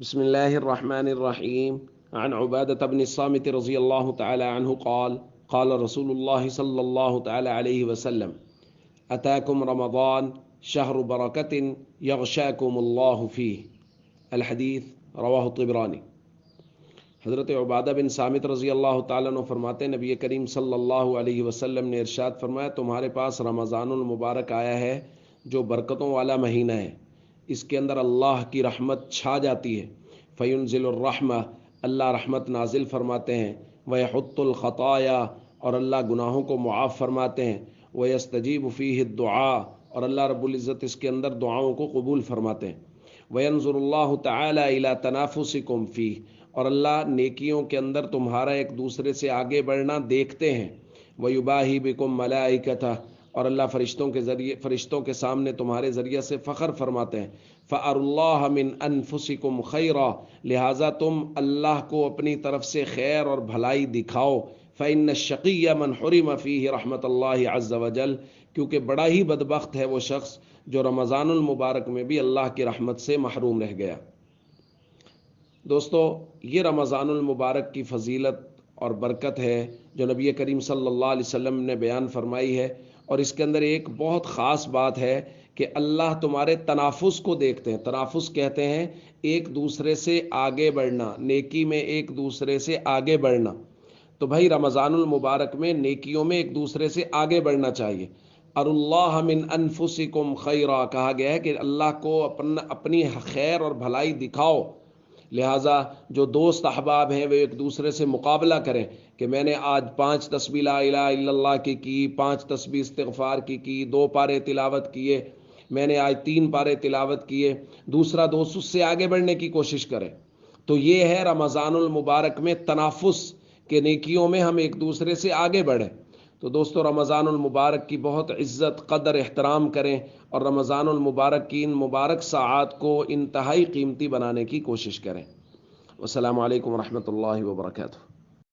بسم الله الرحمن الرحيم عن عبادة بن الصامت رضي الله تعالى عنه قال قال رسول الله صلى الله تعالى عليه وسلم أتاكم رمضان شهر بركة يغشاكم الله فيه الحديث رواه الطبراني۔ حضرت عبادہ بن صامت رضی اللہ تعالیٰ عنہ فرماتے ہیں نبی کریم صلی اللہ علیہ وسلم نے ارشاد فرمایا تمہارے پاس رمضان المبارک آیا ہے جو برکتوں والا مہینہ ہے، اس کے اندر اللہ کی رحمت چھا جاتی ہے۔ فینزل الرحمہ، اللہ رحمت نازل فرماتے ہیں۔ ویحط الخطایا، اور اللہ گناہوں کو معاف فرماتے ہیں۔ ویستجیب فیہ الدعاء، اور اللہ رب العزت اس کے اندر دعاؤں کو قبول فرماتے ہیں۔ وینظر اللہ تعالی الی تنافسکم فیہ، اور اللہ نیکیوں کے اندر تمہارا ایک دوسرے سے آگے بڑھنا دیکھتے ہیں۔ ویباہی بکم ملائکتہ، اور اللہ فرشتوں کے سامنے تمہارے ذریعے سے فخر فرماتے ہیں۔ فَأَرُوا اللَّهَ مِنْ أَنفُسِكُمْ خَيْرًا، لہٰذا تم اللہ کو اپنی طرف سے خیر اور بھلائی دکھاؤ۔ فَإِنَّ الشَّقِيَّ مَنْ حُرِمَ فِيهِ رَحْمَةَ اللَّهِ عَزَّ وَجَلَّ، کیونکہ بڑا ہی بدبخت ہے وہ شخص جو رمضان المبارک میں بھی اللہ کی رحمت سے محروم رہ گیا۔ دوستو، یہ رمضان المبارک کی فضیلت اور برکت ہے جو نبی کریم صلی اللہ علیہ وسلم نے بیان فرمائی ہے، اور اس کے اندر ایک بہت خاص بات ہے کہ اللہ تمہارے تنافس کو دیکھتے ہیں۔ تنافس کہتے ہیں ایک دوسرے سے آگے بڑھنا، نیکی میں ایک دوسرے سے آگے بڑھنا۔ تو بھائی رمضان المبارک میں نیکیوں میں ایک دوسرے سے آگے بڑھنا چاہیے۔ اللہ من انفسکم خیرا، کہا گیا ہے کہ اللہ کو اپنی خیر اور بھلائی دکھاؤ۔ لہٰذا جو دوست احباب ہیں وہ ایک دوسرے سے مقابلہ کریں کہ میں نے آج 5 تسبیح لا الہ الا اللہ کی 5 تسبیح استغفار کی 2 پارے تلاوت کیے، میں نے آج 3 پارے تلاوت کیے، دوسرا دوست اس سے آگے بڑھنے کی کوشش کرے۔ تو یہ ہے رمضان المبارک میں تنافس، کہ نیکیوں میں ہم ایک دوسرے سے آگے بڑھیں۔ تو دوستو، رمضان المبارک کی بہت عزت قدر احترام کریں، اور رمضان المبارک کی ان مبارک ساعات کو انتہائی قیمتی بنانے کی کوشش کریں۔ والسلام علیکم ورحمۃ اللہ وبرکاتہ۔